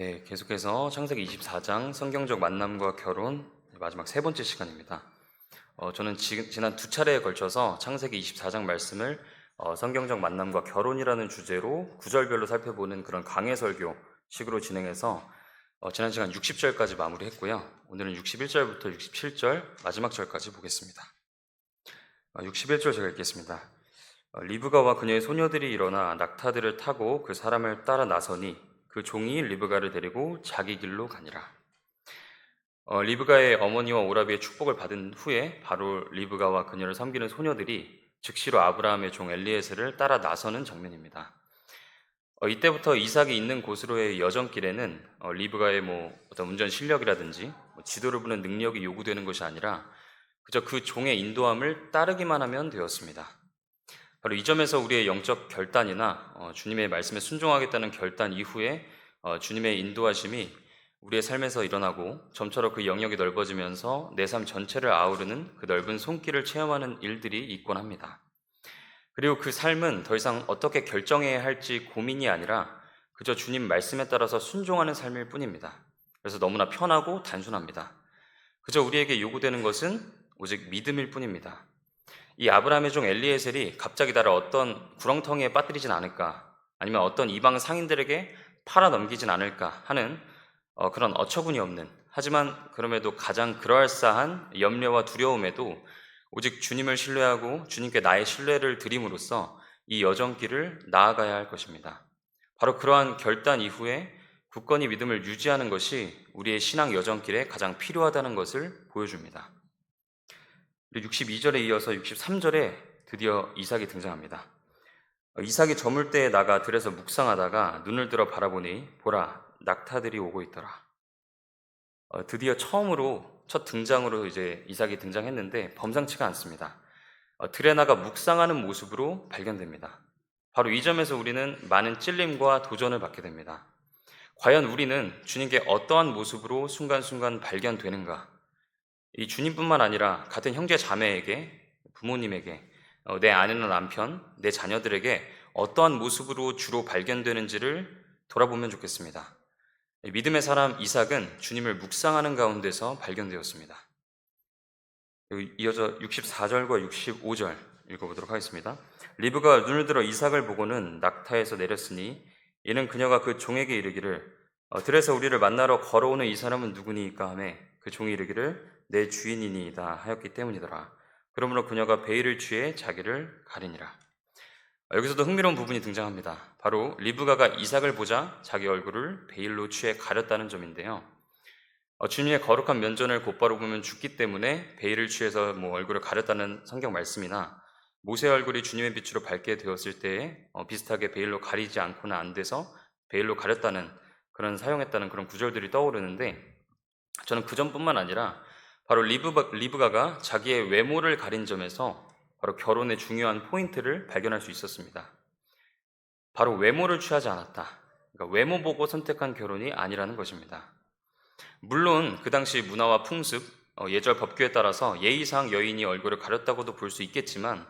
네, 계속해서 창세기 24장 성경적 만남과 결혼 마지막 세 번째 시간입니다. 저는 지난 두 차례에 걸쳐서 창세기 24장 말씀을 성경적 만남과 결혼이라는 주제로 구절별로 살펴보는 그런 강해 설교 식으로 진행해서 지난 시간 60절까지 마무리했고요. 오늘은 61절부터 67절 마지막 절까지 보겠습니다. 61절 제가 읽겠습니다. 리브가와 그녀의 소녀들이 일어나 낙타들을 타고 그 사람을 따라 나서니 그 종이 리브가를 데리고 자기 길로 가니라. 리브가의 어머니와 오라비의 축복을 받은 후에 바로 리브가와 그녀를 섬기는 소녀들이 즉시로 아브라함의 종 엘리에셀을 따라 나서는 장면입니다. 이때부터 이삭이 있는 곳으로의 여정길에는 리브가의 어떤 운전 실력이라든지 지도를 보는 능력이 요구되는 것이 아니라 그저 그 종의 인도함을 따르기만 하면 되었습니다. 바로 이 점에서 우리의 영적 결단이나 주님의 말씀에 순종하겠다는 결단 이후에 주님의 인도하심이 우리의 삶에서 일어나고 점차로 그 영역이 넓어지면서 내 삶 전체를 아우르는 그 넓은 손길을 체험하는 일들이 있곤 합니다. 그리고 그 삶은 더 이상 어떻게 결정해야 할지 고민이 아니라 그저 주님 말씀에 따라서 순종하는 삶일 뿐입니다. 그래서 너무나 편하고 단순합니다. 그저 우리에게 요구되는 것은 오직 믿음일 뿐입니다. 이 아브라함의 종 엘리에셀이 갑자기 나를 어떤 구렁텅이에 빠뜨리진 않을까, 아니면 어떤 이방 상인들에게 팔아 넘기진 않을까 하는 그런 어처구니 없는, 하지만 그럼에도 가장 그럴싸한 염려와 두려움에도 오직 주님을 신뢰하고 주님께 나의 신뢰를 드림으로써 이 여정길을 나아가야 할 것입니다. 바로 그러한 결단 이후에 굳건히 믿음을 유지하는 것이 우리의 신앙 여정길에 가장 필요하다는 것을 보여줍니다. 62절에 이어서 63절에 드디어 이삭이 등장합니다. 이삭이 저물 때에 나가 들에서 묵상하다가 눈을 들어 바라보니 보라, 낙타들이 오고 있더라. 드디어 처음으로 첫 등장으로 이제 이삭이 등장했는데 범상치가 않습니다. 들에 나가 묵상하는 모습으로 발견됩니다. 바로 이 점에서 우리는 많은 찔림과 도전을 받게 됩니다. 과연 우리는 주님께 어떠한 모습으로 순간순간 발견되는가? 이 주님뿐만 아니라 같은 형제 자매에게, 부모님에게, 내 아내나 남편, 내 자녀들에게 어떠한 모습으로 주로 발견되는지를 돌아보면 좋겠습니다. 믿음의 사람 이삭은 주님을 묵상하는 가운데서 발견되었습니다. 이어서 64절과 65절 읽어보도록 하겠습니다. 리브가 눈을 들어 이삭을 보고는 낙타에서 내렸으니 이는 그녀가 그 종에게 이르기를 들에서 우리를 만나러 걸어오는 이 사람은 누구니까 하매 그 종이 이르기를 내 주인이니이다 하였기 때문이더라. 그러므로 그녀가 베일을 취해 자기를 가리니라. 여기서도 흥미로운 부분이 등장합니다. 바로 리브가가 이삭을 보자 자기 얼굴을 베일로 취해 가렸다는 점인데요. 주님의 거룩한 면전을 곧바로 보면 죽기 때문에 베일을 취해서 얼굴을 가렸다는 성경 말씀이나 모세의 얼굴이 주님의 빛으로 밝게 되었을 때에 비슷하게 베일로 가리지 않고는 안 돼서 베일로 가렸다는 그런 사용했다는 그런 구절들이 떠오르는데 저는 그 점뿐만 아니라 바로 리브가가 자기의 외모를 가린 점에서 바로 결혼의 중요한 포인트를 발견할 수 있었습니다. 바로 외모를 취하지 않았다. 그러니까 외모 보고 선택한 결혼이 아니라는 것입니다. 물론 그 당시 문화와 풍습, 예절 법규에 따라서 예의상 여인이 얼굴을 가렸다고도 볼 수 있겠지만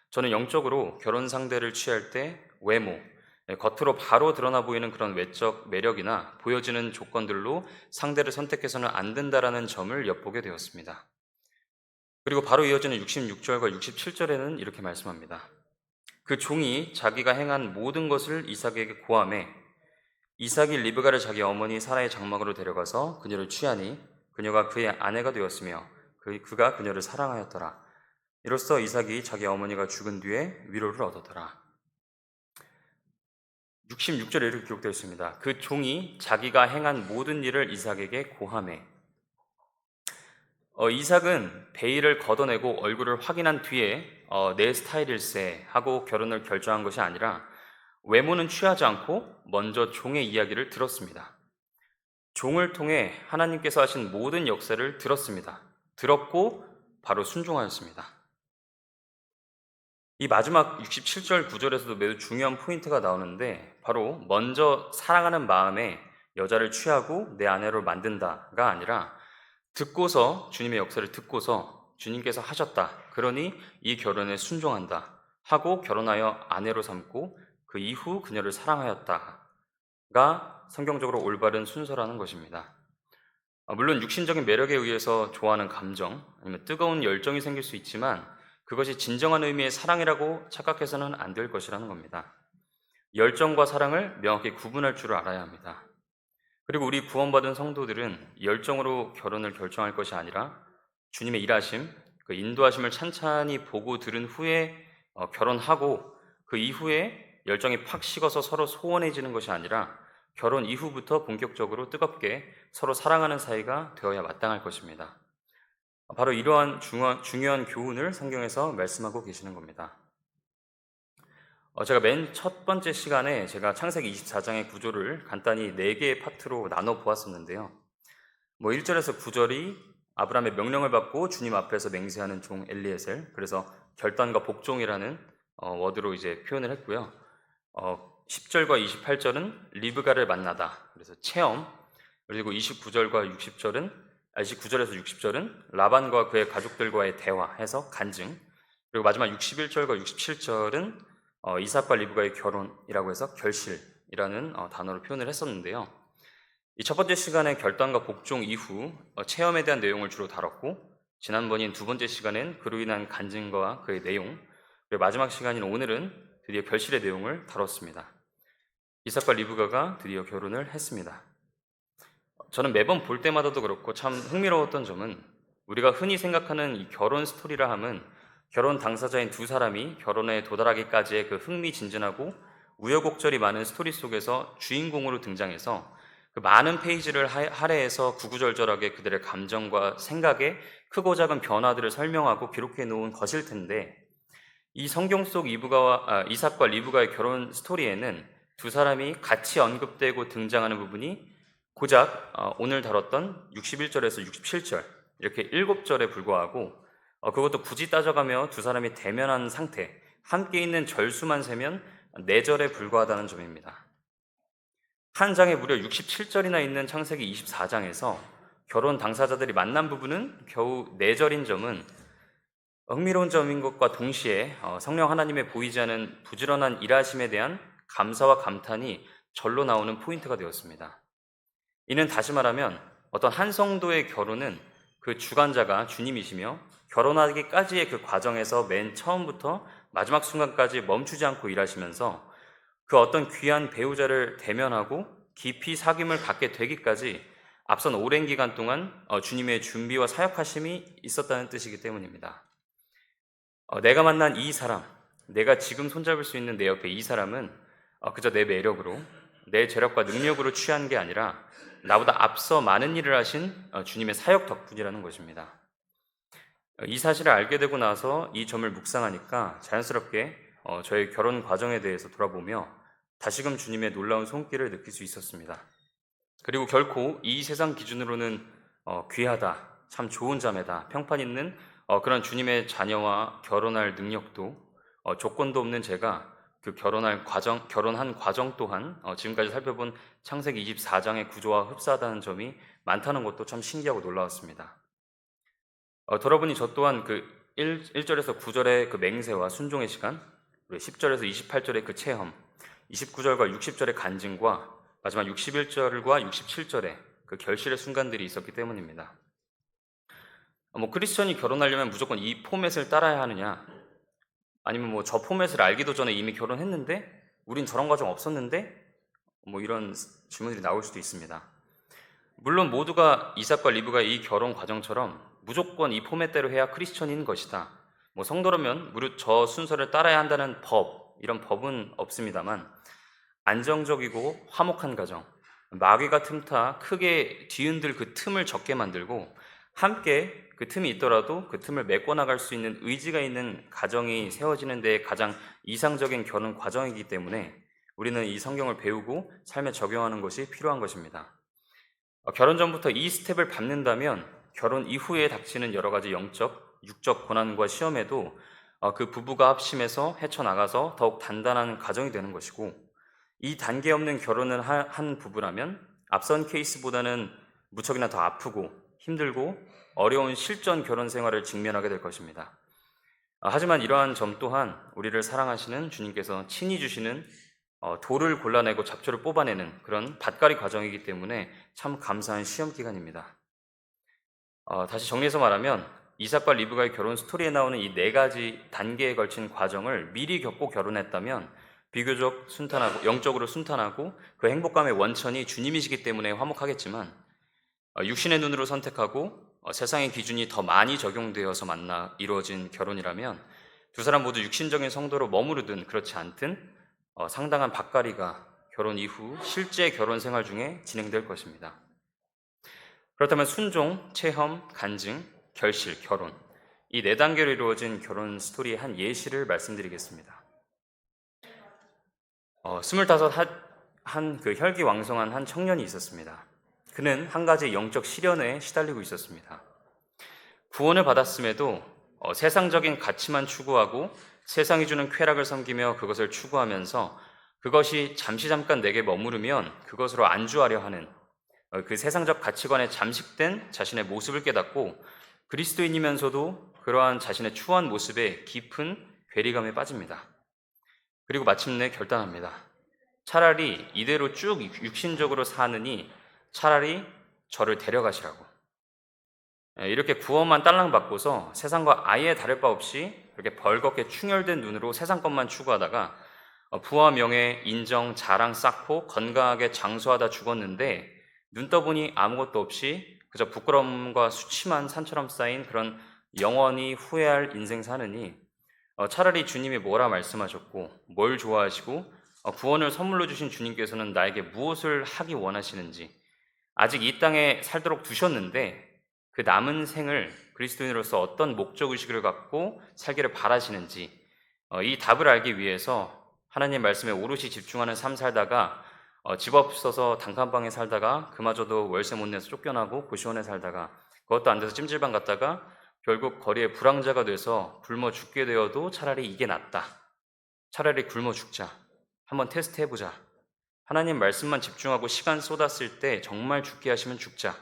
저는 영적으로 결혼 상대를 취할 때 외모, 겉으로 바로 드러나 보이는 그런 외적 매력이나 보여지는 조건들로 상대를 선택해서는 안 된다라는 점을 엿보게 되었습니다. 그리고 바로 이어지는 66절과 67절에는 이렇게 말씀합니다. 그 종이 자기가 행한 모든 것을 이삭에게 고하매 이삭이 리브가를 자기 어머니 사라의 장막으로 데려가서 그녀를 취하니 그녀가 그의 아내가 되었으며 그가 그녀를 사랑하였더라. 이로써 이삭이 자기 어머니가 죽은 뒤에 위로를 얻었더라. 66절에 이렇게 기록되어 있습니다. 그 종이 자기가 행한 모든 일을 이삭에게 고하매. 이삭은 베일을 걷어내고 얼굴을 확인한 뒤에 내 스타일일세 하고 결혼을 결정한 것이 아니라 외모는 취하지 않고 먼저 종의 이야기를 들었습니다. 종을 통해 하나님께서 하신 모든 역사를 들었습니다. 들었고 바로 순종하였습니다. 이 마지막 67절 9절에서도 매우 중요한 포인트가 나오는데 바로 먼저 사랑하는 마음에 여자를 취하고 내 아내로 만든다가 아니라 듣고서 주님의 역사를 듣고서 주님께서 하셨다. 그러니 이 결혼에 순종한다. 하고 결혼하여 아내로 삼고 그 이후 그녀를 사랑하였다. 성경적으로 올바른 순서라는 것입니다. 물론 육신적인 매력에 의해서 좋아하는 감정, 아니면 뜨거운 열정이 생길 수 있지만 그것이 진정한 의미의 사랑이라고 착각해서는 안 될 것이라는 겁니다. 열정과 사랑을 명확히 구분할 줄 알아야 합니다. 그리고 우리 구원받은 성도들은 열정으로 결혼을 결정할 것이 아니라 주님의 일하심, 그 인도하심을 찬찬히 보고 들은 후에 결혼하고 그 이후에 열정이 팍 식어서 서로 소원해지는 것이 아니라 결혼 이후부터 본격적으로 뜨겁게 서로 사랑하는 사이가 되어야 마땅할 것입니다. 바로 이러한 중요한 교훈을 성경에서 말씀하고 계시는 겁니다. 제가 맨 첫 번째 시간에 제가 창세기 24장의 구조를 간단히 4개의 파트로 나눠 보았었는데요. 1절에서 9절이 아브라함의 명령을 받고 주님 앞에서 맹세하는 종 엘리에셀, 그래서 결단과 복종이라는 워드로 이제 표현을 했고요. 10절과 28절은 리브가를 만나다, 그래서 체험, 그리고 29절과 60절은 29절에서 60절은 라반과 그의 가족들과의 대화 해서 간증, 그리고 마지막 61절과 67절은 이삭과 리브가의 결혼이라고 해서 결실이라는 단어로 표현을 했었는데요. 이 첫 번째 시간에 결단과 복종 이후 체험에 대한 내용을 주로 다뤘고, 지난번인 두 번째 시간엔 그로 인한 간증과 그의 내용, 그리고 마지막 시간인 오늘은 드디어 결실의 내용을 다뤘습니다. 이삭과 리브가가 드디어 결혼을 했습니다. 저는 매번 볼 때마다도 그렇고 참 흥미로웠던 점은 우리가 흔히 생각하는 이 결혼 스토리라 함은 결혼 당사자인 두 사람이 결혼에 도달하기까지의 그 흥미진진하고 우여곡절이 많은 스토리 속에서 주인공으로 등장해서 그 많은 페이지를 할애해서 구구절절하게 그들의 감정과 생각에 크고 작은 변화들을 설명하고 기록해 놓은 것일 텐데, 이 성경 속 이삭과 리브가의 결혼 스토리에는 두 사람이 같이 언급되고 등장하는 부분이 고작 오늘 다뤘던 61절에서 67절 이렇게 7절에 불과하고, 그것도 굳이 따져가며 두 사람이 대면한 상태, 함께 있는 절수만 세면 4절에 불과하다는 점입니다. 한 장에 무려 67절이나 있는 창세기 24장에서 결혼 당사자들이 만난 부분은 겨우 4절인 점은 흥미로운 점인 것과 동시에 성령 하나님의 보이지 않은 부지런한 일하심에 대한 감사와 감탄이 절로 나오는 포인트가 되었습니다. 이는 다시 말하면 어떤 한 성도의 결혼은 그 주관자가 주님이시며 결혼하기까지의 그 과정에서 맨 처음부터 마지막 순간까지 멈추지 않고 일하시면서 그 어떤 귀한 배우자를 대면하고 깊이 사귐을 갖게 되기까지 앞선 오랜 기간 동안 주님의 준비와 사역하심이 있었다는 뜻이기 때문입니다. 내가 만난 이 사람, 내가 지금 손잡을 수 있는 내 옆에 이 사람은 그저 내 매력으로, 내 재력과 능력으로 취한 게 아니라 나보다 앞서 많은 일을 하신 주님의 사역 덕분이라는 것입니다. 이 사실을 알게 되고 나서 이 점을 묵상하니까 자연스럽게 저의 결혼 과정에 대해서 돌아보며 다시금 주님의 놀라운 손길을 느낄 수 있었습니다. 그리고 결코 이 세상 기준으로는 귀하다, 참 좋은 자매다, 평판 있는 그런 주님의 자녀와 결혼할 능력도 조건도 없는 제가 그 결혼한 과정 또한 지금까지 살펴본 창세기 24장의 구조와 흡사하다는 점이 많다는 것도 참 신기하고 놀라웠습니다. 돌아보니 저 또한 그 1절에서 9절의 그 맹세와 순종의 시간, 그리고 10절에서 28절의 그 체험, 29절과 60절의 간증과 마지막 61절과 67절의 그 결실의 순간들이 있었기 때문입니다. 크리스천이 결혼하려면 무조건 이 포맷을 따라야 하느냐, 아니면 저 포맷을 알기도 전에 이미 결혼했는데 우린 저런 과정 없었는데 이런 질문들이 나올 수도 있습니다. 물론 모두가 이삭과 리브가 이 결혼 과정처럼 무조건 이 포맷대로 해야 크리스천인 것이다, 성도라면 무릇 저 순서를 따라야 한다는 이런 법은 없습니다만, 안정적이고 화목한 가정, 마귀가 틈타 크게 뒤흔들 그 틈을 적게 만들고 함께 그 틈이 있더라도 그 틈을 메꿔나갈 수 있는 의지가 있는 가정이 세워지는 데 가장 이상적인 결혼 과정이기 때문에 우리는 이 성경을 배우고 삶에 적용하는 것이 필요한 것입니다. 결혼 전부터 이 스텝을 밟는다면 결혼 이후에 닥치는 여러 가지 영적, 육적 고난과 시험에도 그 부부가 합심해서 헤쳐나가서 더욱 단단한 가정이 되는 것이고, 이 단계 없는 결혼을 한 부부라면 앞선 케이스보다는 무척이나 더 아프고 힘들고 어려운 실전 결혼 생활을 직면하게 될 것입니다. 하지만 이러한 점 또한 우리를 사랑하시는 주님께서 친히 주시는 돌을 골라내고 잡초를 뽑아내는 그런 밭갈이 과정이기 때문에 참 감사한 시험 기간입니다. 다시 정리해서 말하면 이삭과 리브가의 결혼 스토리에 나오는 이 네 가지 단계에 걸친 과정을 미리 겪고 결혼했다면 비교적 순탄하고 영적으로 순탄하고 그 행복감의 원천이 주님이시기 때문에 화목하겠지만 육신의 눈으로 선택하고 세상의 기준이 더 많이 적용되어서 만나 이루어진 결혼이라면 두 사람 모두 육신적인 성도로 머무르든 그렇지 않든 상당한 밭갈이가 결혼 이후 실제 결혼 생활 중에 진행될 것입니다. 그렇다면 순종, 체험, 간증, 결실, 결혼 이 네 단계로 이루어진 결혼 스토리의 한 예시를 말씀드리겠습니다. 25 한 그 혈기왕성한 한 청년이 있었습니다. 그는 한 가지 영적 시련에 시달리고 있었습니다. 구원을 받았음에도 세상적인 가치만 추구하고 세상이 주는 쾌락을 섬기며 그것을 추구하면서 그것이 잠깐 내게 머무르면 그것으로 안주하려 하는 그 세상적 가치관에 잠식된 자신의 모습을 깨닫고 그리스도인이면서도 그러한 자신의 추한 모습에 깊은 괴리감에 빠집니다. 그리고 마침내 결단합니다. 차라리 이대로 쭉 육신적으로 사느니 차라리 저를 데려가시라고. 이렇게 구원만 딸랑 받고서 세상과 아예 다를 바 없이 그렇게 벌겋게 충혈된 눈으로 세상 것만 추구하다가 부와 명예, 인정, 자랑 쌓고 건강하게 장수하다 죽었는데 눈 떠보니 아무것도 없이 그저 부끄러움과 수치만 산처럼 쌓인 그런 영원히 후회할 인생 사느니 차라리 주님이 뭐라 말씀하셨고 뭘 좋아하시고 구원을 선물로 주신 주님께서는 나에게 무엇을 하기 원하시는지 아직 이 땅에 살도록 두셨는데 그 남은 생을 그리스도인으로서 어떤 목적의식을 갖고 살기를 바라시는지 이 답을 알기 위해서 하나님 말씀에 오롯이 집중하는 삶 살다가 집 없어서 단칸방에 살다가 그마저도 월세 못 내서 쫓겨나고 고시원에 살다가 그것도 안 돼서 찜질방 갔다가 결국 거리에 불황자가 돼서 굶어 죽게 되어도 차라리 이게 낫다. 차라리 굶어 죽자. 한번 테스트 해보자. 하나님 말씀만 집중하고 시간 쏟았을 때 정말 죽게 하시면 죽자.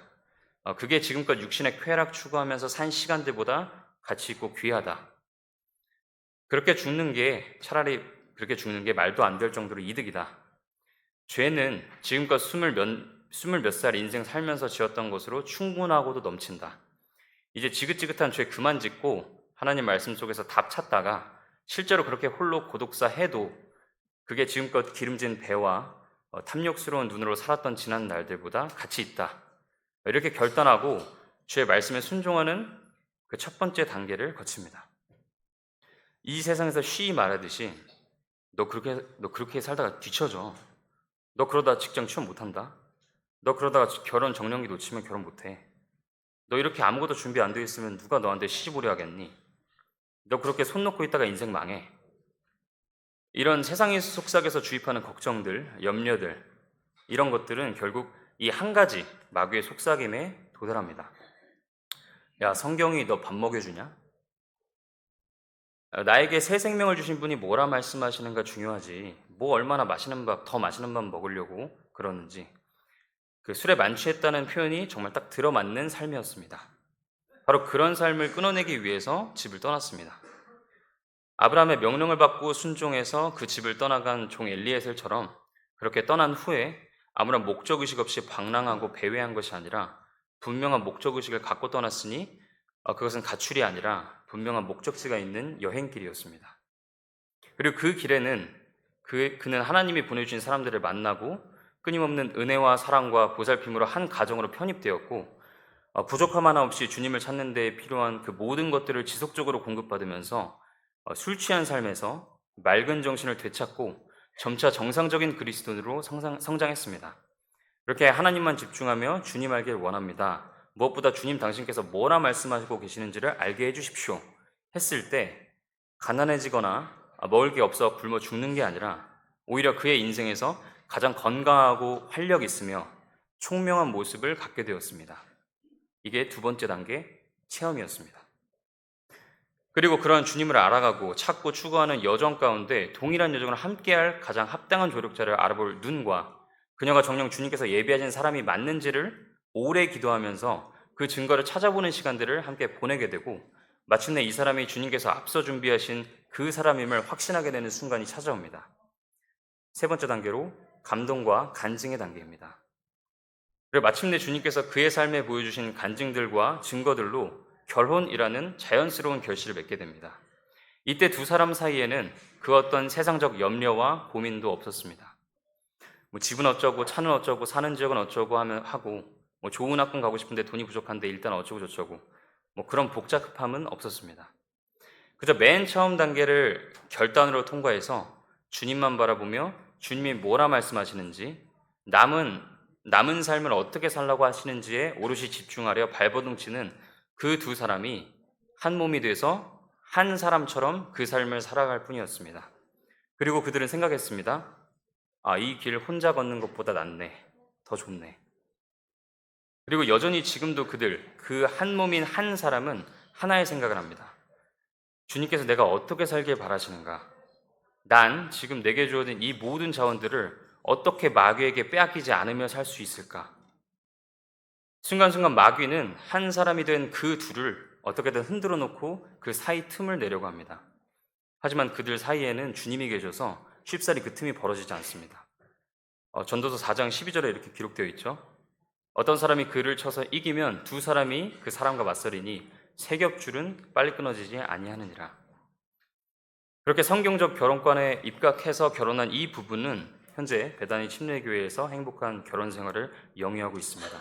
그게 지금껏 육신의 쾌락 추구하면서 산 시간들보다 가치 있고 귀하다. 그렇게 죽는 게 차라리 그렇게 죽는 게 말도 안 될 정도로 이득이다. 죄는 지금껏 스물 몇 살 인생 살면서 지었던 것으로 충분하고도 넘친다. 이제 지긋지긋한 죄 그만 짓고 하나님 말씀 속에서 답 찾다가 실제로 그렇게 홀로 고독사 해도 그게 지금껏 기름진 배와 탐욕스러운 눈으로 살았던 지난 날들보다 가치 있다. 이렇게 결단하고 주의 말씀에 순종하는 그 첫 번째 단계를 거칩니다. 이 세상에서 쉬이 말하듯이 너 그렇게 살다가 뒤처져. 너 그러다 직장 취업 못한다. 너 그러다가 결혼 정년기 놓치면 결혼 못해. 너 이렇게 아무것도 준비 안 돼 있으면 누가 너한테 시집 오려 하겠니? 너 그렇게 손 놓고 있다가 인생 망해. 이런 세상의 속삭여서 주입하는 걱정들, 염려들 이런 것들은 결국 이 한 가지 마귀의 속삭임에 도달합니다. 야, 성경이 너 밥 먹여주냐? 나에게 새 생명을 주신 분이 뭐라 말씀하시는가 중요하지. 뭐 얼마나 맛있는 밥, 더 맛있는 밥 먹으려고 그러는지. 그 술에 만취했다는 표현이 정말 딱 들어맞는 삶이었습니다. 바로 그런 삶을 끊어내기 위해서 집을 떠났습니다. 아브라함의 명령을 받고 순종해서 그 집을 떠나간 종 엘리에셀처럼 그렇게 떠난 후에 아무런 목적의식 없이 방랑하고 배회한 것이 아니라 분명한 목적의식을 갖고 떠났으니 그것은 가출이 아니라 분명한 목적지가 있는 여행길이었습니다. 그리고 그 길에는 그는 하나님이 보내주신 사람들을 만나고 끊임없는 은혜와 사랑과 보살핌으로 한 가정으로 편입되었고 부족함 하나 없이 주님을 찾는 데 필요한 그 모든 것들을 지속적으로 공급받으면서 술 취한 삶에서 맑은 정신을 되찾고 점차 정상적인 그리스도인으로 성장했습니다. 그렇게 하나님만 집중하며 주님 알길 원합니다. 무엇보다 주님 당신께서 뭐라 말씀하시고 계시는지를 알게 해주십시오. 했을 때 가난해지거나 먹을 게 없어 굶어 죽는 게 아니라 오히려 그의 인생에서 가장 건강하고 활력 있으며 총명한 모습을 갖게 되었습니다. 이게 두 번째 단계 체험이었습니다. 그리고 그러한 주님을 알아가고 찾고 추구하는 여정 가운데 동일한 여정을 함께할 가장 합당한 조력자를 알아볼 눈과 그녀가 정녕 주님께서 예비하신 사람이 맞는지를 오래 기도하면서 그 증거를 찾아보는 시간들을 함께 보내게 되고 마침내 이 사람이 주님께서 앞서 준비하신 그 사람임을 확신하게 되는 순간이 찾아옵니다. 세 번째 단계로 감동과 간증의 단계입니다. 그리고 마침내 주님께서 그의 삶에 보여주신 간증들과 증거들로 결혼이라는 자연스러운 결실을 맺게 됩니다. 이때 두 사람 사이에는 그 어떤 세상적 염려와 고민도 없었습니다. 뭐 집은 어쩌고 차는 어쩌고 사는 지역은 어쩌고 하고 뭐 좋은 학군 가고 싶은데 돈이 부족한데 일단 어쩌고 저쩌고 뭐 그런 복잡함은 없었습니다. 그저 맨 처음 단계를 결단으로 통과해서 주님만 바라보며 주님이 뭐라 말씀하시는지 남은 삶을 어떻게 살라고 하시는지에 오롯이 집중하려 발버둥 치는 그 두 사람이 한 몸이 돼서 한 사람처럼 그 삶을 살아갈 뿐이었습니다. 그리고 그들은 생각했습니다. 이 길 혼자 걷는 것보다 낫네. 더 좋네. 그리고 여전히 지금도 그 한 몸인 한 사람은 하나의 생각을 합니다. 주님께서 내가 어떻게 살길 바라시는가? 난 지금 내게 주어진 이 모든 자원들을 어떻게 마귀에게 빼앗기지 않으며 살 수 있을까? 순간순간 마귀는 한 사람이 된 그 둘을 어떻게든 흔들어 놓고 그 사이 틈을 내려고 합니다. 하지만 그들 사이에는 주님이 계셔서 쉽사리 그 틈이 벌어지지 않습니다. 전도서 4장 12절에 이렇게 기록되어 있죠. 어떤 사람이 그를 쳐서 이기면 두 사람이 그 사람과 맞서리니 세 겹줄은 빨리 끊어지지 아니하느니라. 그렇게 성경적 결혼관에 입각해서 결혼한 이 부부는 현재 베다니 침례교회에서 행복한 결혼 생활을 영위하고 있습니다.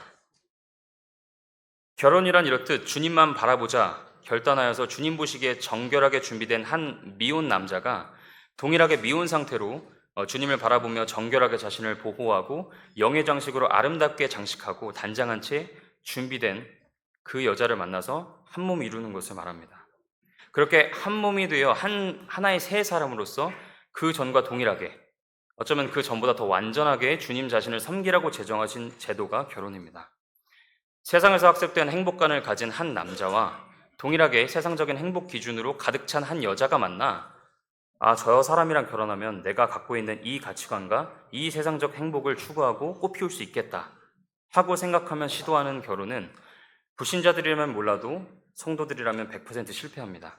결혼이란 이렇듯 주님만 바라보자 결단하여서 주님 보시기에 정결하게 준비된 한 미혼 남자가 동일하게 미혼 상태로 주님을 바라보며 정결하게 자신을 보호하고 영의 장식으로 아름답게 장식하고 단장한 채 준비된 그 여자를 만나서 한 몸 이루는 것을 말합니다. 그렇게 한 몸이 되어 하나의 새 사람으로서 그 전과 동일하게 어쩌면 그 전보다 더 완전하게 주님 자신을 섬기라고 제정하신 제도가 결혼입니다. 세상에서 학습된 행복관을 가진 한 남자와 동일하게 세상적인 행복 기준으로 가득 찬 한 여자가 만나 저 사람이랑 결혼하면 내가 갖고 있는 이 가치관과 이 세상적 행복을 추구하고 꽃피울 수 있겠다 하고 생각하면 시도하는 결혼은 불신자들이라면 몰라도 성도들이라면 100% 실패합니다.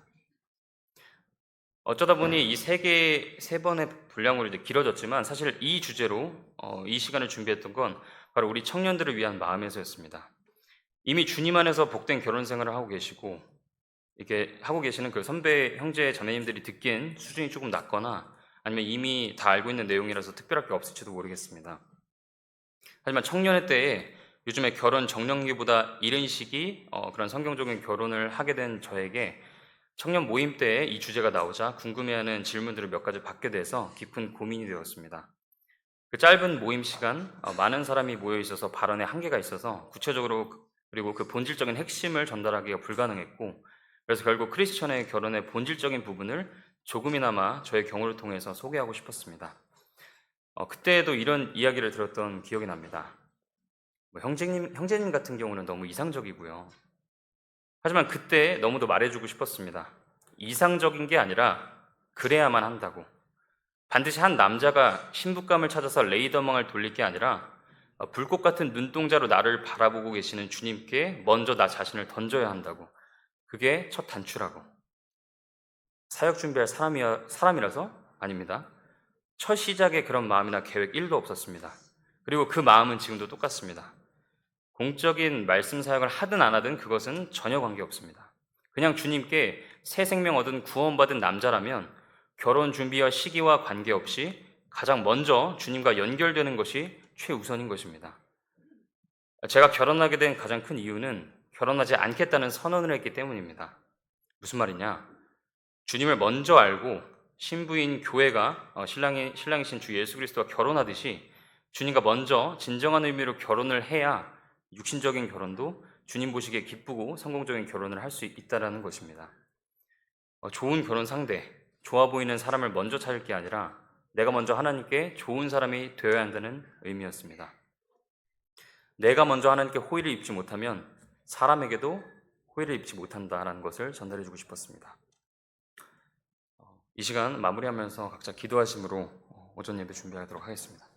어쩌다 보니 이 세 번의 분량으로 이제 길어졌지만 사실 이 주제로 이 시간을 준비했던 건 바로 우리 청년들을 위한 마음에서였습니다. 이미 주님 안에서 복된 결혼 생활을 하고 계시고 이렇게 하고 계시는 그 선배, 형제, 자매님들이 듣기엔 수준이 조금 낮거나 아니면 이미 다 알고 있는 내용이라서 특별할 게 없을지도 모르겠습니다. 하지만 청년의 때에 요즘에 결혼 정년기보다 이른 시기 그런 성경적인 결혼을 하게 된 저에게 청년 모임 때에 이 주제가 나오자 궁금해하는 질문들을 몇 가지 받게 돼서 깊은 고민이 되었습니다. 그 짧은 모임 시간, 많은 사람이 모여 있어서 발언에 한계가 있어서 구체적으로 그리고 그 본질적인 핵심을 전달하기가 불가능했고 그래서 결국 크리스천의 결혼의 본질적인 부분을 조금이나마 저의 경우를 통해서 소개하고 싶었습니다. 그때에도 이런 이야기를 들었던 기억이 납니다. 형제님 같은 경우는 너무 이상적이고요. 하지만 그때 너무도 말해주고 싶었습니다. 이상적인 게 아니라 그래야만 한다고. 반드시 한 남자가 신부감을 찾아서 레이더망을 돌릴 게 아니라 불꽃 같은 눈동자로 나를 바라보고 계시는 주님께 먼저 나 자신을 던져야 한다고. 그게 첫 단추라고. 사역 준비할 사람이라서? 아닙니다. 첫 시작에 그런 마음이나 계획 1도 없었습니다. 그리고 그 마음은 지금도 똑같습니다. 공적인 말씀 사역을 하든 안 하든 그것은 전혀 관계없습니다. 그냥 주님께 새 생명 얻은 구원받은 남자라면 결혼 준비와 시기와 관계없이 가장 먼저 주님과 연결되는 것이 최우선인 것입니다. 제가 결혼하게 된 가장 큰 이유는 결혼하지 않겠다는 선언을 했기 때문입니다. 무슨 말이냐? 주님을 먼저 알고 신부인 교회가 신랑이신 주 예수 그리스도와 결혼하듯이 주님과 먼저 진정한 의미로 결혼을 해야 육신적인 결혼도 주님 보시기에 기쁘고 성공적인 결혼을 할 수 있다는 것입니다. 좋은 결혼 상대, 좋아 보이는 사람을 먼저 찾을 게 아니라 내가 먼저 하나님께 좋은 사람이 되어야 한다는 의미였습니다. 내가 먼저 하나님께 호의를 입지 못하면 사람에게도 호의를 입지 못한다라는 것을 전달해주고 싶었습니다. 이 시간 마무리하면서 각자 기도하심으로 오전 예배 준비하도록 하겠습니다.